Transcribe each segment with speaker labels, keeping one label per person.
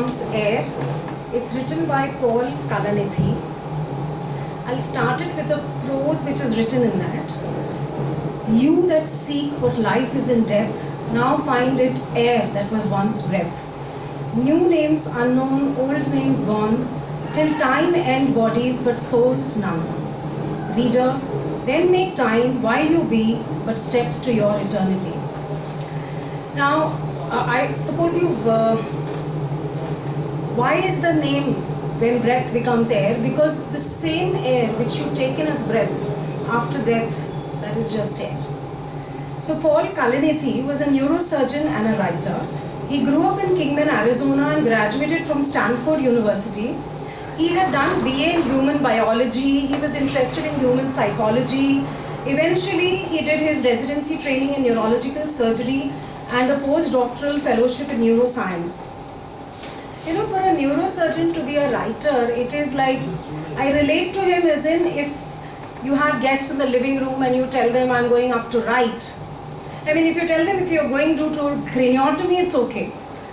Speaker 1: Becomes Air. It's written by Paul Kalanithi. I'll start it with a prose which is written in that. You that seek what life is in death, now find it air that was once breath. New names unknown, old names gone, till time end bodies but souls none. Reader, then make time while you be but steps to your eternity. Now, I suppose you've... why is the name when breath becomes air? Because the same air which you take in as breath after death, that is just air. So Paul Kalanithi was a neurosurgeon and a writer. He grew up in Kingman, Arizona and graduated from Stanford University. He had done BA in human biology. He was interested in human psychology. Eventually, he did his residency training in neurological surgery and a postdoctoral fellowship in neuroscience. You know, for a neurosurgeon to be a writer, it is like, I relate to him as in if you have guests in the living room and you tell them I'm going up to write. I mean, if you tell them if you're going to craniotomy, it's okay.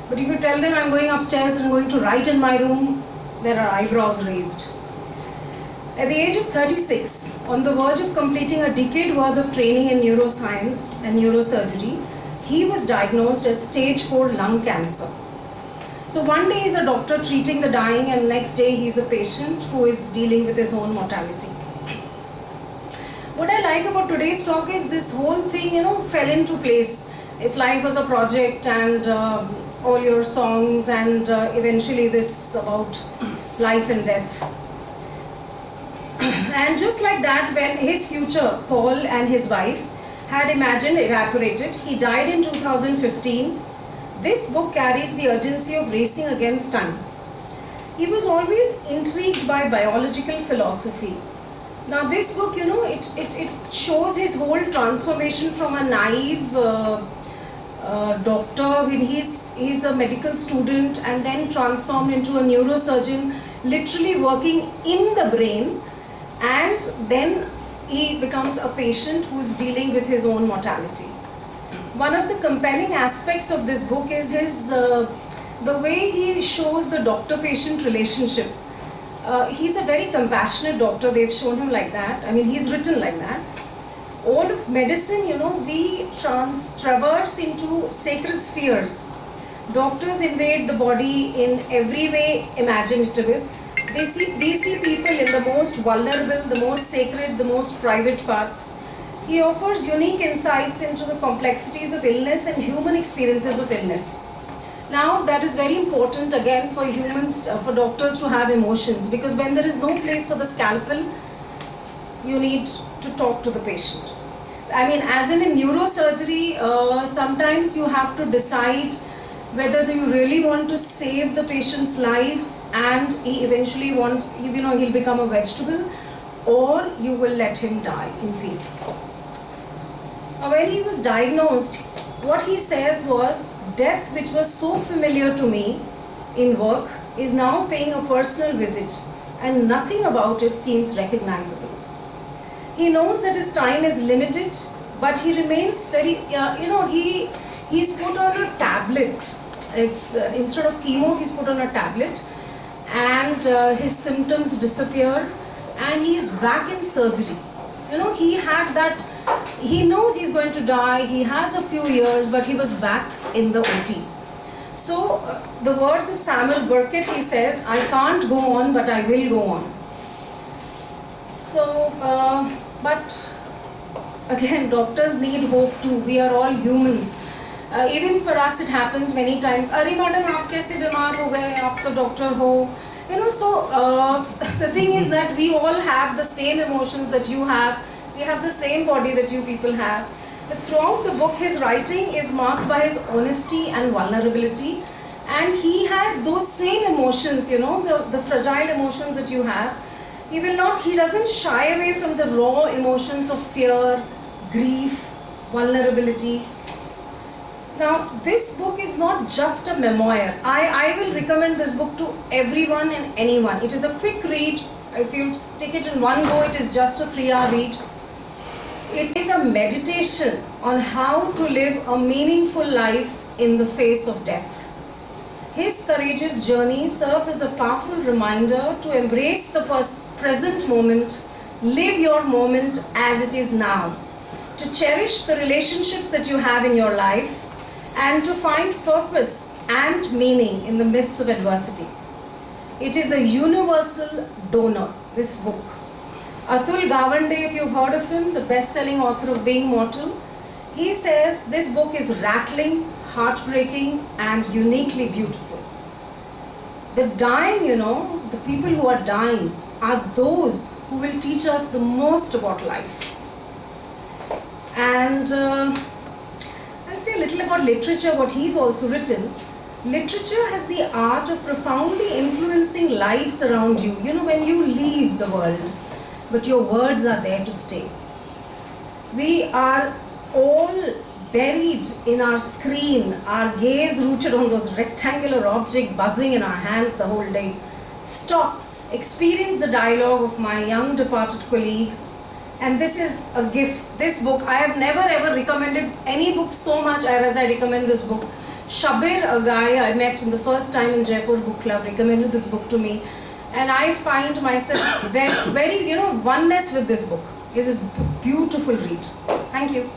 Speaker 1: But if you tell them I'm going upstairs and going to write in my room, there are eyebrows raised. At the age of 36, on the verge of completing a decade worth of training in neuroscience and neurosurgery, he was diagnosed as stage 4 lung cancer. So one day he's a doctor treating the dying and next day he's a patient who is dealing with his own mortality. What I like about today's talk is this whole thing, fell into place. If life was a project and all your songs and eventually this about life and death. And just like that, when his future, Paul and his wife, had imagined evaporated, he died in 2015. This book carries the urgency of racing against time. He was always intrigued by biological philosophy. Now this book, it shows his whole transformation from a naive doctor when he's a medical student and then transformed into a neurosurgeon, literally working in the brain, and then he becomes a patient who's dealing with his own mortality. One of the compelling aspects of this book is the way he shows the doctor-patient relationship. He's a very compassionate doctor. They've shown him like that. I mean, he's written like that. All of medicine, we traverse into sacred spheres. Doctors invade the body in every way imaginative. We see people in the most vulnerable, the most sacred, the most private parts. He offers unique insights into the complexities of illness and human experiences of illness. Now, that is very important again for humans, for doctors to have emotions, because when there is no place for the scalpel, you need to talk to the patient. I mean, as in neurosurgery, sometimes you have to decide whether you really want to save the patient's life and he eventually wants, he'll become a vegetable, or you will let him die in peace. When he was diagnosed, what he says was, death which was so familiar to me in work is now paying a personal visit and nothing about it seems recognizable. He knows that his time is limited, but he remains very, he's put on a tablet. It's instead of chemo, he's put on a tablet and his symptoms disappear and he's back in surgery. He had that, he knows he's going to die, he has a few years, but he was back in the OT. So, the words of Samuel Burkett, he says, I can't go on, but I will go on. So, but again, doctors need hope too. We are all humans. Even for us, it happens many times. Arey madam, aap kaise bimar ho gaye? Aap to doctor ho. So the thing is that we all have the same emotions that you have. We have the same body that you people have. But throughout the book, his writing is marked by his honesty and vulnerability. And he has those same emotions, the fragile emotions that you have. He doesn't shy away from the raw emotions of fear, grief, vulnerability. Now, this book is not just a memoir. I will recommend this book to everyone and anyone. It is a quick read. If you take it in one go, it is just a 3-hour read. It is a meditation on how to live a meaningful life in the face of death. His courageous journey serves as a powerful reminder to embrace the present moment, live your moment as it is now, to cherish the relationships that you have in your life, and to find purpose and meaning in the midst of adversity. It is a universal donor, this book. Atul Gawande, if you've heard of him, the best-selling author of Being Mortal, he says this book is rattling, heartbreaking, and uniquely beautiful. The dying, the people who are dying are those who will teach us the most about life. And I'll say a little about literature, what he's also written. Literature has the art of profoundly influencing lives around you. When you leave the world, but your words are there to stay. We are all buried in our screen, our gaze rooted on those rectangular objects buzzing in our hands the whole day. Stop, experience the dialogue of my young departed colleague, and this is a gift. This book, I have never ever recommended any book so much as I recommend this book. Shabir, a guy I met in the first time in Jaipur Book Club, recommended this book to me, and I find myself very, oneness with this book. It is a beautiful read. Thank you.